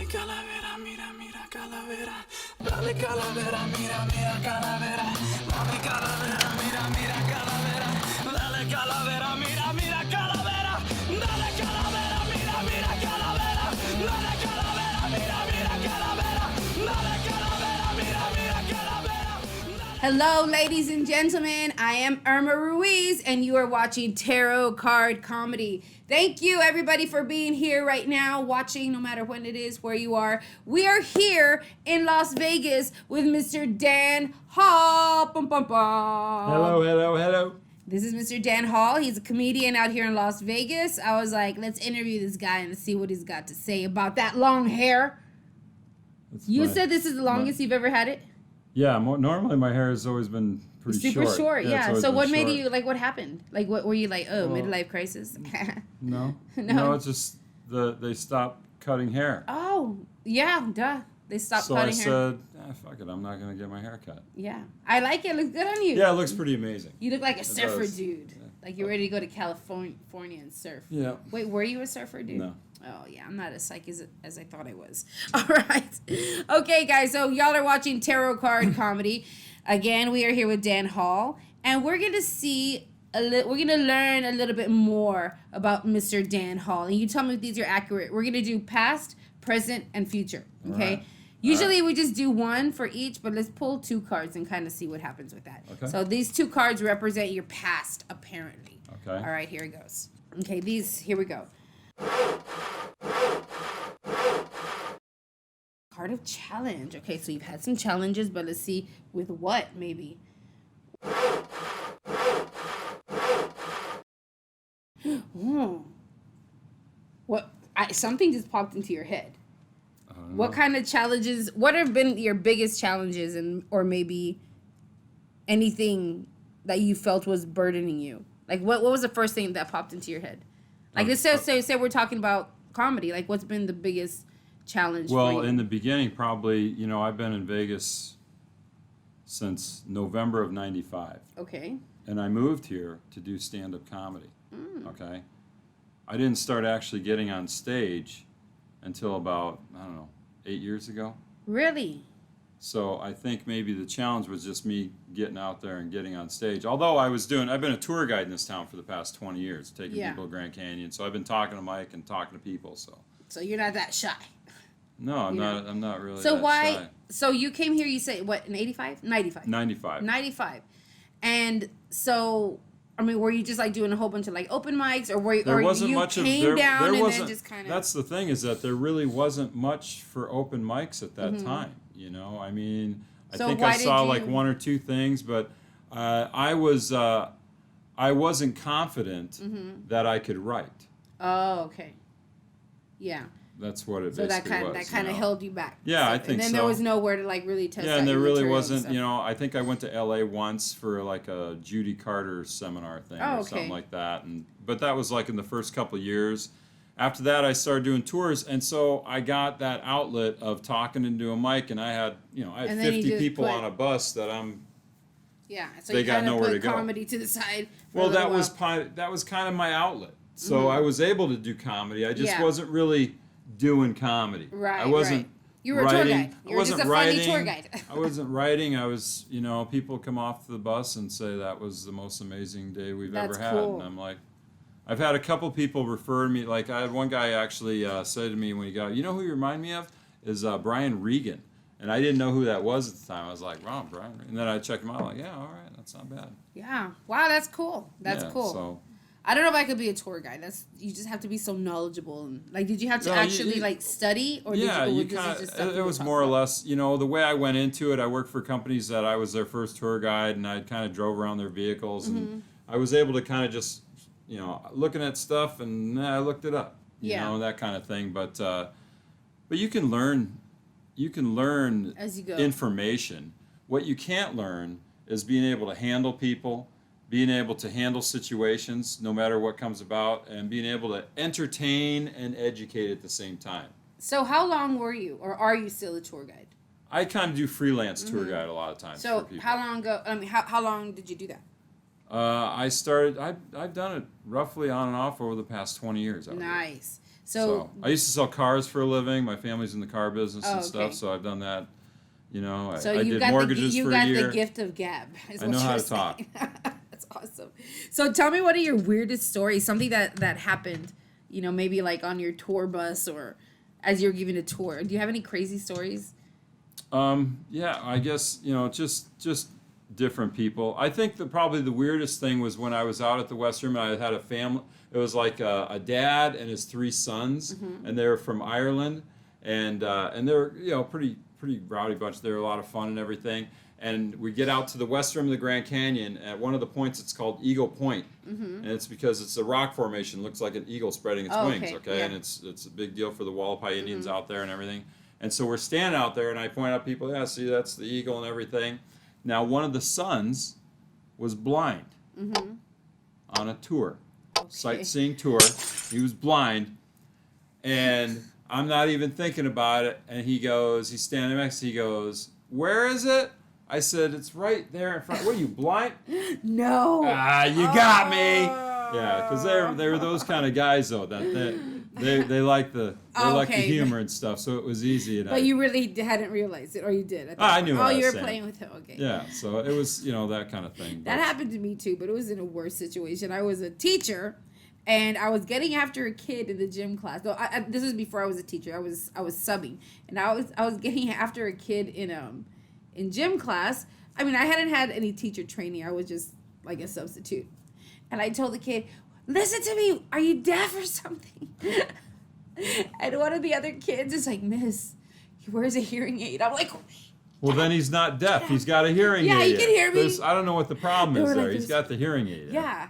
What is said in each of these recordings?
Dale calavera, mira, mira calavera. Dale calavera, mira, mira calavera. Dale calavera, mira, mira calavera. Dale calavera, mira, mira calavera. Dale calavera, mira, mira calavera. Dale calavera, mira, mira calavera. Dale calavera, mira, mira calavera. Hello, ladies and gentlemen. I am Irma Ruiz, and you are watching Tarot Card Comedy. Thank you, everybody, for being here right now, watching, no matter when it is, where you are. We are here in Las Vegas with Mr. Dan Hall. Bum, bum, bum. Hello. This is Mr. Dan Hall. He's a comedian out here in Las Vegas. I was like, let's interview this guy and see what he's got to say about that long hair. You said this is the longest you've ever had it? Yeah, normally my hair has always been pretty Super short, yeah. it's So always what been made short. you, like, what happened? Like, what were you like, Well, midlife crisis? No. No? No, it's just they stopped cutting hair. Oh, yeah, duh. They stopped So I cutting hair. said, fuck it, I'm not going to get my hair cut. Yeah. I like it. It looks good on you. Yeah, it looks pretty amazing. You look like a surfer does. dude. Yeah. Like you're ready to go to California and surf. Yeah. Wait, were you a surfer dude? No. Oh, yeah. I'm not as psych as I thought I was. All right. Okay, guys. So y'all are watching Tarot Card Comedy. Again, we are here with Dan Hall. And we're going to see we're going to learn a little bit more about Mr. Dan Hall. And you tell me if these are accurate. We're going to do past, present, and future. Okay? Right. Usually we just do one for each, but let's pull two cards and kind of see what happens with that. Okay. So these two cards represent your past, apparently. Okay. All right, here it goes. Okay, here we go. Card of challenge. Okay, so you've had some challenges, but let's see with what, maybe. What? Something just popped into your head. What kind of challenges? What have been your biggest challenges, or maybe anything that you felt was burdening you? Like, what was the first thing that popped into your head? Like, let's say we're talking about comedy. Like, what's been the biggest challenge for Well, you? in the beginning, probably, I've been in Vegas since November of 95. Okay. And I moved here to do stand-up comedy. Okay? I didn't start actually getting on stage until about, 8 years ago. Really? So I think maybe the challenge was just me getting out there and getting on stage. Although I've been a tour guide in this town for the past 20 years, taking people to Grand Canyon. So I've been talking to Mike and talking to people. So you're not that shy. no, I'm not. I'm not really. So that why? shy. So you came here. You say what in 85? 95. 95. 95. And so, I mean, were you just like doing a whole bunch of like open mics, or were There or wasn't you much came of down there and wasn't. then just kind of? That's the thing, is that there really wasn't much for open mics at that Mm-hmm. time. I mean, So I think why I saw did like you- one or two things, but I wasn't confident Mm-hmm. that I could write. Oh, okay. Yeah. That's what it So that basically was. that kind of held you back. Yeah, So, I think and then so. there was nowhere to like really test. Yeah, out and there your really material wasn't. and stuff. I think I went to LA once for like a Judy Carter seminar thing Oh, or okay. something like that, but that was like in the first couple of years. After that, I started doing tours, and so I got that outlet of talking into a mic, and I had And then you 50 just people put- on a bus that I'm. Yeah. So they you got kind of nowhere put to go. comedy to the side. For Well, a little that was kind of my outlet. So I was able to do comedy. I just Yeah. wasn't really doing comedy. Right. I wasn't. Right. You were a tour writing. guide. You I were wasn't just a writing. funny tour guide. I wasn't writing. I was, people come off the bus and say that was the most amazing day we've That's ever had. cool. And I'm like, I've had a couple people refer to me. Like I had one guy actually say to me when he got, who you remind me of is Brian Regan. And I didn't know who that was at the time. I was like, wow, Brian. And then I checked him out. I'm like, yeah, all right, that's not bad. Yeah. Wow, that's cool. That's Yeah, cool. So, I don't know if I could be a tour guide. You just have to be so knowledgeable and like. Did you have to No, you- actually you- like study, or yeah, did you this is kind just of. stuff It you was talk more or about? less, the way I went into it. I worked for companies that I was their first tour guide, and I kind of drove around their vehicles, Mm-hmm. and I was able to kind of just, looking at stuff, and I looked it up, that kind of thing. But you can learn, As you go. information. What you can't learn is being able to handle people, being able to handle situations no matter what comes about, and being able to entertain and educate at the same time. So how long were you, or are you still a tour guide? I kind of do freelance tour guide a lot of times. So for people. how long ago? I mean, how long did you do that? I started. I've done it roughly on and off over the past 20 years. I would Nice. So I used to sell cars for a living. My family's in the car business and okay. stuff, so I've done that. You know, I you did got mortgages you for got a year. the gift of gab. Is I what know how you're to talk. saying. That's awesome. So tell me, what are your weirdest stories? Something that happened, maybe like on your tour bus or as you're giving a tour. Do you have any crazy stories? Yeah, I guess just different people. I think probably the weirdest thing was when I was out at the West Room and I had a family. It was like a dad and his 3 sons, and they were from Ireland, and they're pretty rowdy bunch. They were a lot of fun and everything. And we get out to the west rim of the Grand Canyon. At one of the points, it's called Eagle Point, and it's because it's a rock formation. Looks like an eagle spreading its wings. Okay, yeah. and it's a big deal for the Wallapai Indians out there and everything. And so we're standing out there, and I point out people, yeah, see, that's the eagle and everything. Now, one of the sons was blind on a tour, sightseeing tour. He was blind, and I'm not even thinking about it. And he's standing next to me, he goes, "Where is it?" I said, "It's right there in front." "What, are you blind?" No. You got me. Yeah, because they're those kind of guys, though, that they like the humor and stuff, so it was easy. And But you really hadn't realized it, or you did? I knew what I was you were saying. playing with him. Okay. Yeah, so it was, that kind of thing. That But happened to me too, but it was in a worse situation. I was a teacher, and I was getting after a kid in the gym class. No, this was before I was a teacher. I was subbing, and I was getting after a kid in gym class. I mean, I hadn't had any teacher training. I was just like a substitute, and I told the kid, "Listen to me. Are you deaf or something?" And one of the other kids is like, "Miss, he wears a hearing aid." I'm like, well, then he's not deaf. He's got a hearing aid. Yeah, he can hear me. I don't know what the problem They is were there. like He's this. got the hearing aid. yeah.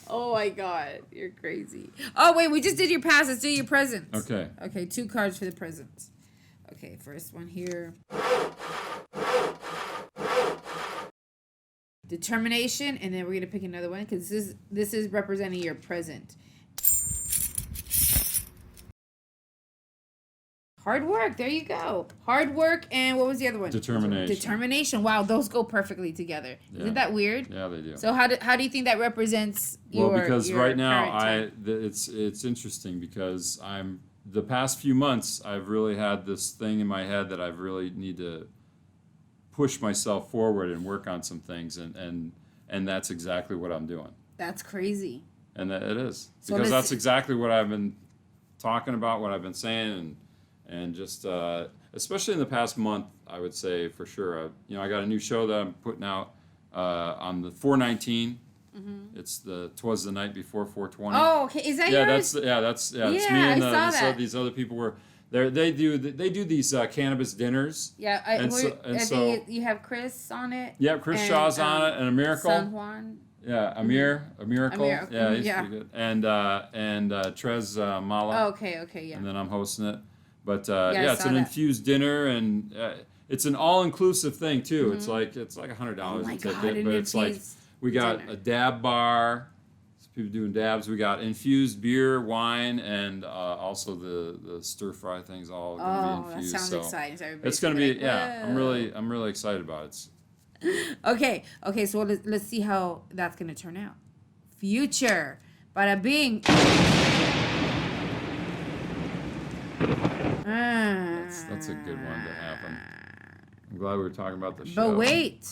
Oh my God, you're crazy. Oh wait, we just did your past. Let's do your presents. Okay. Okay, 2 cards for the presents. Okay, first one here. Determination, and then we're gonna pick another one because this is representing your present. Hard work. There you go. Hard work, and what was the other one? Determination. Determination. Wow, those go perfectly together. Yeah. Isn't that weird? Yeah, they do. So how do you think that represents your? Well, because your right now current time? it's interesting because the past few months I've really had this thing in my head that I really need to push myself forward and work on some things, and that's exactly what I'm doing. That's crazy. And that it is, So because let's- that's exactly what I've been talking about, what I've been saying, and just especially in the past month, I would say for sure. I got a new show that I'm putting out on the 4/19. It's 'Twas the night before 4/20. Oh, okay. Is that Yeah, yours? it's me Yeah, and I saw that. these other people were there. They do these cannabis dinners. Yeah, And I so- think you have Chris on it. Yeah, Chris And, Shaw's on it, and a miracle. San Juan. Yeah, a miracle. Amir, Yeah, he's yeah. pretty good. And Trez Mala. Oh, okay, yeah. And then I'm hosting it. But I it's saw an that. infused dinner, and it's an all-inclusive thing too. It's like $100 Oh my a God, ticket, an but it's like infused we got dinner. a dab bar. People doing dabs. We got infused beer, wine, and also the stir fry things all Oh, gonna be that infused. sounds so exciting. So everybody's it's gonna gonna be like, I'm really excited about it. Okay, so let's see how that's gonna turn out. Future, bada bing. That's a good one to happen. I'm glad we were talking about the show. But wait,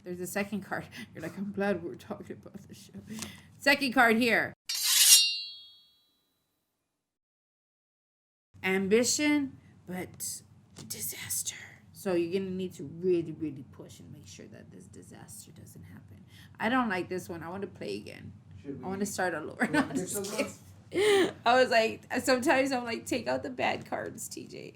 there's a second card. You're like, I'm glad we were talking about the show. Second card here. Ambition, but disaster. So you're gonna need to really, really push and make sure that this disaster doesn't happen. I don't like this one. I want to play again. I want to start all over. No, I'm just kidding. I was like, sometimes I'm like, take out the bad cards, TJ.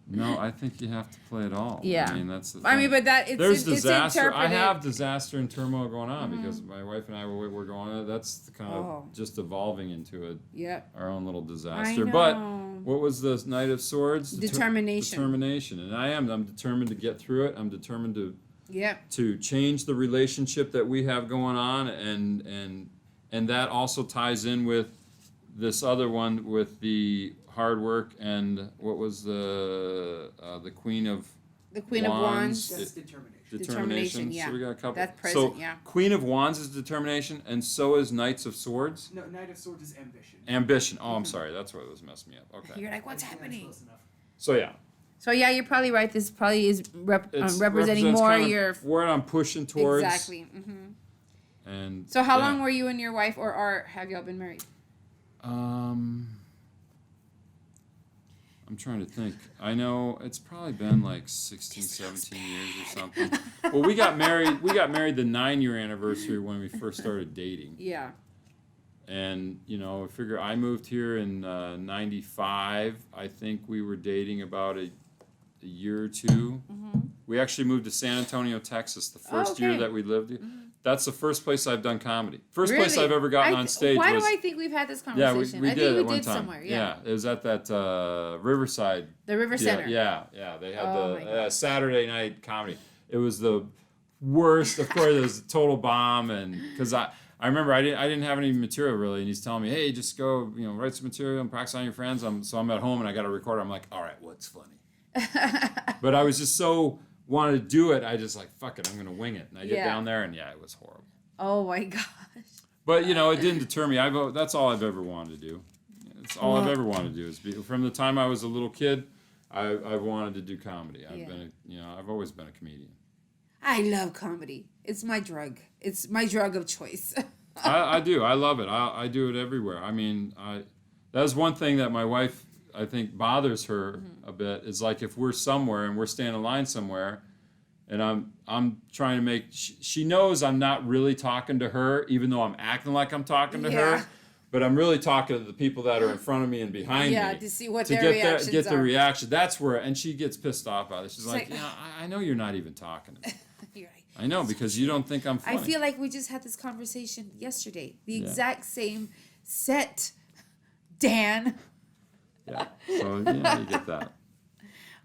No, I think you have to play it all. Yeah. I mean, that's the thing. I mean, but There's it's disaster. I interpreted. have disaster and turmoil going on because my wife and I were going. That's the kind Oh. of just evolving into Yep. our own little I disaster. know. But what was the Knight of Swords? Determination. Determination, and I'm determined to get through it. I'm determined Yep. to change the relationship that we have going on, and that also ties in with this other one with the hard work and what was the Queen of The Queen of Wands. That's determination. Determination, yeah. So we got a couple. That's present, so yeah. Queen of Wands is determination, and so is Knights of Swords. No, Knight of Swords is ambition. Ambition. Oh, I'm sorry. That's what was messing me up. Okay. You're like, what's That's happening? close enough. So yeah. So yeah, you're probably right. This probably is representing represents more kind of your where I'm pushing towards. exactly. Hmm. And So how yeah. long were you and your wife, or have y'all been married? I'm trying to think. I know it's probably been like 16, 17 years or something. Well, we got married. We got married the 9-year anniversary when we first started dating. Yeah. And you know, I figure I moved here in '95. I think we were dating about a year or two. Mm-hmm. We actually moved to San Antonio, Texas, the first year okay. that we lived here. That's the first place I've done comedy. First Really? place I've ever gotten on stage Why was. do I think we've had this Yeah, conversation? we I did think we at one did time. somewhere. Yeah. It was at that Riverside. The River Center. Yeah. They had Oh my the God. Saturday night comedy. It was the worst. Of course, it was a total bomb, and because I remember I didn't have any material really, and he's telling me, hey, just go write some material and practice on your friends. So I'm at home and I got a recorder. I'm like, all right, what's funny? But I was just so wanted to do it. I just like fuck it, I'm gonna wing it, and I get Yeah. down there and yeah, it was horrible. Oh my gosh. But it didn't deter me. That's all I've ever wanted to do. It's all I've ever wanted to do. Is from the time I was a little kid, I've wanted to do comedy. I've always been a comedian. I love comedy. It's my drug. It's my drug of choice. I do. I love it. I do it everywhere. I mean, that's one thing that my wife, I think, bothers her a bit. Is like if we're somewhere and we're standing in line somewhere, and I'm trying to make. She knows I'm not really talking to her, even though I'm acting like I'm talking to Yeah. her. But I'm really talking to the people that are in front of me and behind me. Yeah, to see what to their get reactions get the are. reaction. That's where, and she gets pissed off about it. She's like, like, I know you're not even talking to me. You're right. I know because you don't think I'm funny. I feel like we just had this conversation yesterday. The Yeah. exact same set, Dan. Yeah. So yeah, you get that.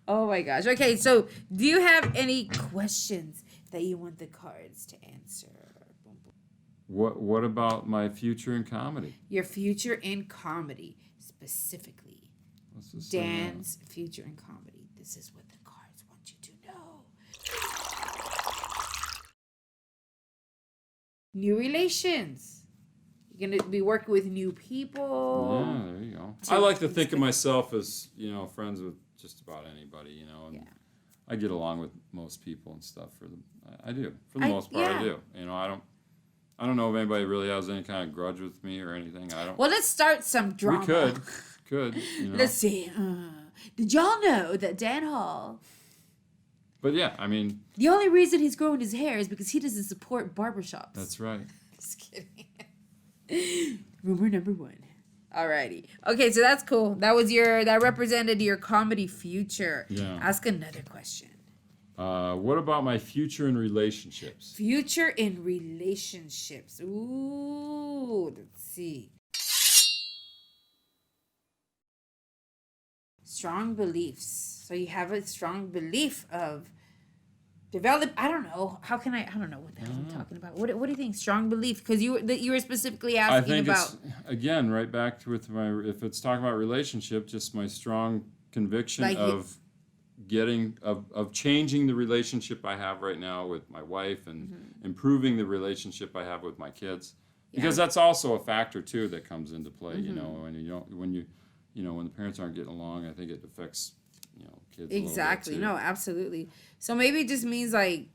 Oh my gosh. Okay, so do you have any questions that you want the cards to answer? What about my future in comedy? Your future in comedy, specifically. Let's just say that. Dan's future in comedy. This is what the cards want you to know. New relations. You're going to be working with new people. Yeah, there you go. I like to think of myself as, friends with just about anybody, and Yeah. I get along with most people and stuff I do. For the most part yeah. I do. I don't know if anybody really has any kind of grudge with me or anything. I don't. Well, let's start some drama. We could. Let's see. Did y'all know that Dan Hall, But yeah, I mean, the only reason he's growing his hair is because he doesn't support barbershops? that's right. Just kidding. Rumor number one. Alrighty. Okay, so that's cool. That represented your comedy future. Yeah. Ask another question. What about my future in relationships? Future in relationships. Ooh, let's see. Strong beliefs. So you have a strong belief of develop. I don't know. I don't know what the hell I'm talking about. What do you think? Strong belief? Because you were specifically I asking think about. it's again right back to with my if it's talking about relationship, just my strong conviction Like of changing the relationship I have right now with my wife and improving the relationship I have with my kids, because that's also a factor too that comes into play. When the parents aren't getting along, I think it affects kids Exactly. a little bit No, absolutely. So maybe it just means like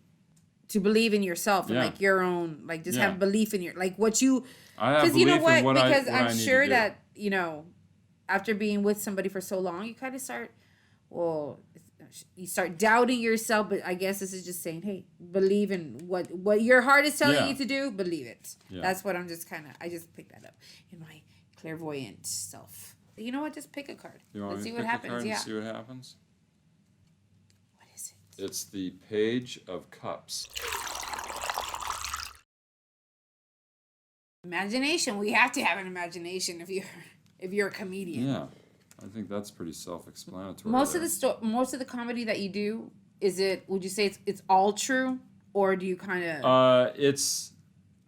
to believe in yourself and Yeah. like your own, like just Yeah. have belief in your, like what you, I have because you know belief in what? what Because I I'm need to sure do. that, after being with somebody for so long, you kind of start, you start doubting yourself, but I guess this is just saying, hey, believe in what your heart is telling Yeah. you to do, believe it. Yeah. That's what I'm just I just picked that up in my clairvoyant self. You know what? Just pick a card. You want Let's me see to what pick a happens. card Yeah. and see what happens? What is it? It's the Page of Cups. Imagination. We have to have an imagination if you're a comedian. Yeah, I think that's pretty self-explanatory. Most there. of the comedy that you do, would you say it's all true, or do you kind of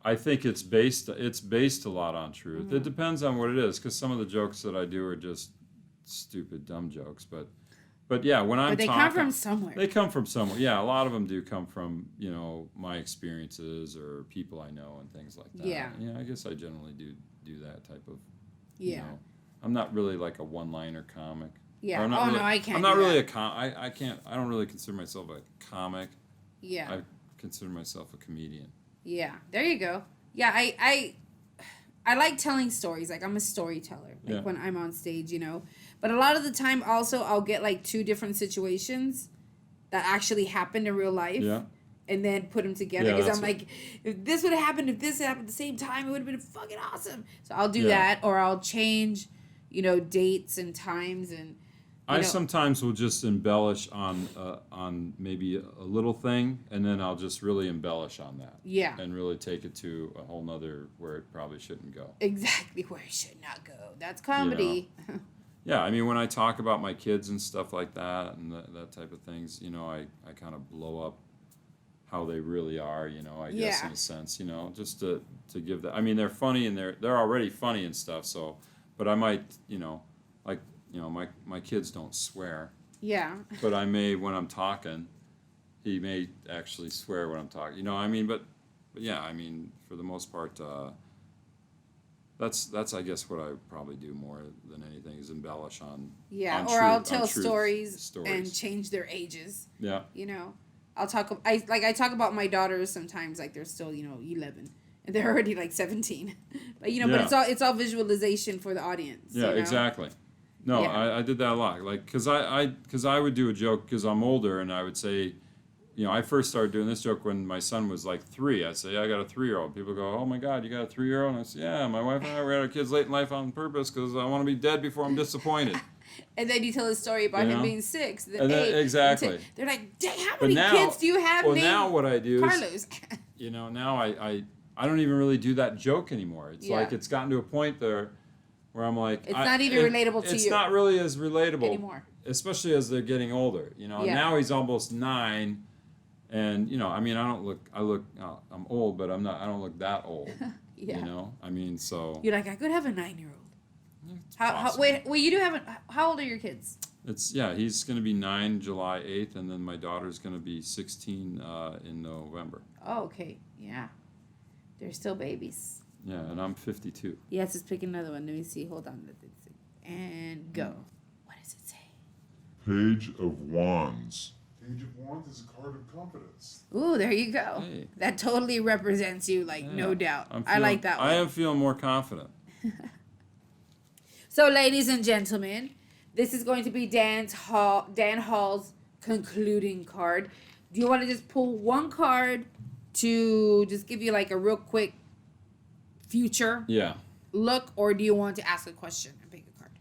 I think it's based a lot on truth. Mm-hmm. It depends on what it is, because some of the jokes that I do are just stupid, dumb jokes. But But yeah, when I'm But they talking, come from somewhere. they come from somewhere. Yeah, a lot of them do come from, my experiences or people I know and things like that. Yeah. Yeah, I guess I generally do that type of. Yeah. I'm not really like a one-liner comic. Yeah. Or I'm not Oh, really, no, I can't I'm not do really that. I can't. I don't really consider myself a comic. Yeah. I consider myself a comedian. Yeah. There you go. Yeah, I like telling stories. Like, I'm a storyteller. Like, Yeah. when I'm on stage, But a lot of the time, also, I'll get, like, two different situations that actually happened in real life. Yeah. And then put them together. Yeah, Because that's I'm like, if this would have happened, if this happened at the same time, it would have been fucking awesome. So I'll do Yeah. that. Or I'll change, dates and times and... I sometimes will just embellish on maybe a little thing, and then I'll just really embellish on that. Yeah. And really take it to a whole nother where it probably shouldn't go. Exactly where it should not go. That's comedy. Yeah, I mean, when I talk about my kids and stuff like that and that type of things, I kind of blow up how they really are, I guess Yeah. in a sense, just to give that. I mean, they're funny and they're already funny and stuff. So, but I might, like, my kids don't swear, Yeah. but I may when I'm talking, he may actually swear when I'm talking. I mean, but yeah, I mean, for the most part, that's I guess what I probably do more than anything is embellish on. Yeah. on Or true- I'll on tell truth stories and change their ages. Yeah. I'll talk. I talk about my daughters sometimes. Like, they're still 11, and they're already like 17. But but it's all visualization for the audience. Yeah, exactly. No, Yeah. I did that a lot. Like, cause I would do a joke because I'm older, and I would say, I first started doing this joke when my son was like 3. I'd say, I got a 3-year-old. People go, oh my God, you got a 3-year-old? And I say, yeah, my wife and I, we had our kids late in life on purpose because I want to be dead before I'm disappointed. And then you tell a story about him being 6, then And then- 8, exactly. and 10. They're like, dang, how But many now, kids do you have well, named now what I do is, Carlos? now I don't even really do that joke anymore. It's Yeah. like it's gotten to a point there where I'm like, It's not even relatable to it's you not really as relatable anymore. especially as they're getting older. Yeah. Now he's almost 9, and I mean, I'm old, but I don't look that old. Yeah. I mean, so You're like, I could have a 9-year-old. it's How possible. wait, you do have how old are your kids? He's going to be 9 July 8th, and then my daughter's going to be 16 in November. Oh, okay. Yeah. They're still babies. Yeah, and I'm 52. Yeah, let's just pick another one. Let me see. Hold on. And go. What does it say? Page of Wands. Page of Wands is a card of confidence. Ooh, there you go. Hey. That totally represents you, like, no Yeah, doubt. I'm I like that one. I am feeling more confident. So, ladies and gentlemen, this is going to be Dan Hall's concluding card. Do you want to just pull one card to just give you like a real quick future Yeah. look, or do you want to ask a question and pick a card?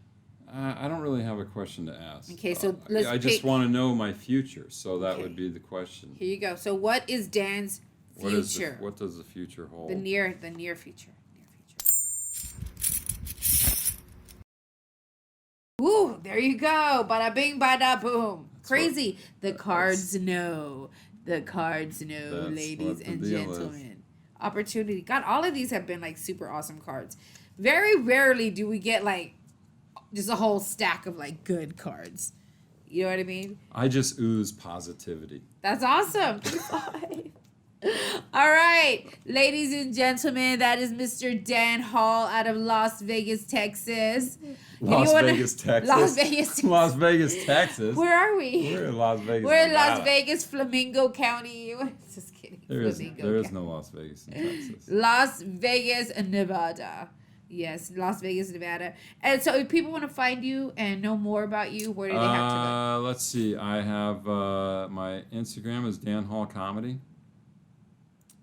I don't really have a question to ask. Okay, so let's I just pick- want to know my future, so that Okay. would be the question. Here you go. So, what is Dan's future? What does the future hold? The near future. Near future. Ooh, there you go. Bada bing, bada boom. Crazy. The cards know. The cards know, That's ladies what the and deal is. gentlemen. Opportunity. God, all of these have been like super awesome cards. Very rarely do we get like just a whole stack of like good cards. You know what I mean? I just ooze positivity. That's awesome. All right, ladies and gentlemen, that is Mr. Dan Hall out of Las Vegas, Texas. Las wanna- Vegas, Texas. Las Vegas, Texas. Las Vegas, Texas. Where are we? We're in Las Vegas. We're in Las Nevada. Vegas, Flamingo County. Just kidding. There is Flamingo no Las Vegas in Texas. Las Vegas, Nevada. Yes, Las Vegas, Nevada. And so if people want to find you and know more about you, where do they have to go? Let's see. I have my Instagram is Dan Hall Comedy.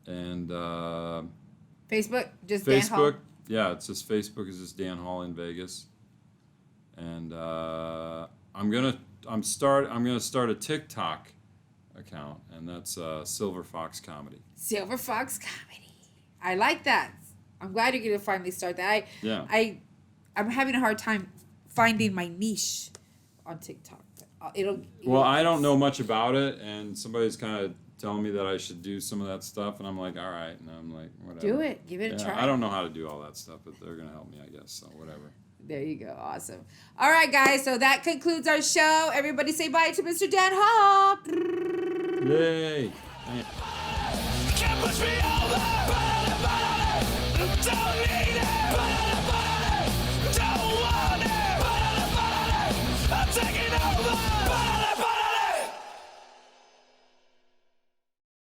And Facebook, just Dan Hall. Facebook, yeah, it's just Facebook is just Dan Hall in Vegas. And I'm gonna start a TikTok account, and that's Silver Fox Comedy. Silver Fox Comedy. I like that. I'm glad you're gonna finally start that. Yeah. I'm having a hard time finding my niche on TikTok. Well, I don't know much about it, and somebody's kind of telling me that I should do some of that stuff, and I'm like, all right, and I'm like, whatever. Do it. Give it a Yeah, try. I don't know how to do all that stuff, but they're gonna help me, I guess. So whatever. There you go. Awesome. All right, guys. So that concludes our show. Everybody say bye to Mr. Dan Hawk. Yay. Can't push me over. Don't need it.